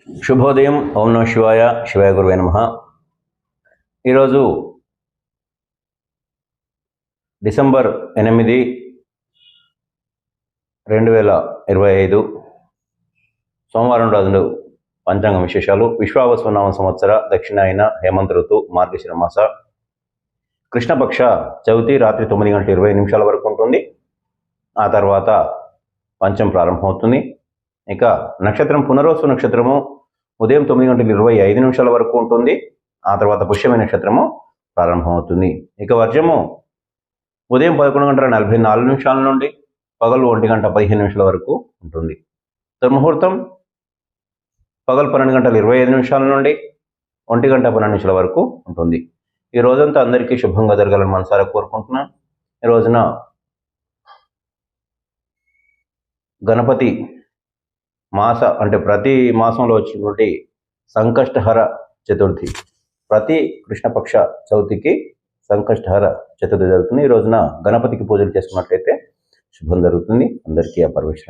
శుభోదయం. ఓం నమః శివాయ. శివాయ గురువే నమః. ఈరోజు డిసెంబర్ 8, 2025 సోమవారం రోజు పంచాంగ విశేషాలు. విశ్వావసునామ సంవత్సర దక్షిణాయన హేమంత ఋతు మార్గశిర మాస కృష్ణపక్ష చవితి రాత్రి 9:20 వరకు ఉంటుంది. ఆ తర్వాత పంచం ప్రారంభమవుతుంది. ఇక నక్షత్రం పునరోసు నక్షత్రము ఉదయం 9:25 వరకు ఉంటుంది. ఆ తర్వాత పుష్యమి నక్షత్రము ప్రారంభమవుతుంది. ఇక వర్జము ఉదయం 11:44 నుండి పగలు 1:15 వరకు ఉంటుంది. దుర్ముహూర్తం పగలు 12:25 నుండి 1:12 వరకు ఉంటుంది. ఈ రోజంతా అందరికీ శుభంగా జరగాలని మనసారా కోరుకుంటున్నాను. ఈ రోజున గణపతి మాస అంటే ప్రతి మాసంలో వచ్చినటువంటి సంకష్టహర చతుర్థి, ప్రతి కృష్ణపక్ష చవితికి సంకష్టహర చతుర్థి జరుగుతుంది. ఈ రోజున గణపతికి పూజలు చేసుకున్నట్లయితే శుభం జరుగుతుంది. అందరికీ ఆ పరమేశ్వరుని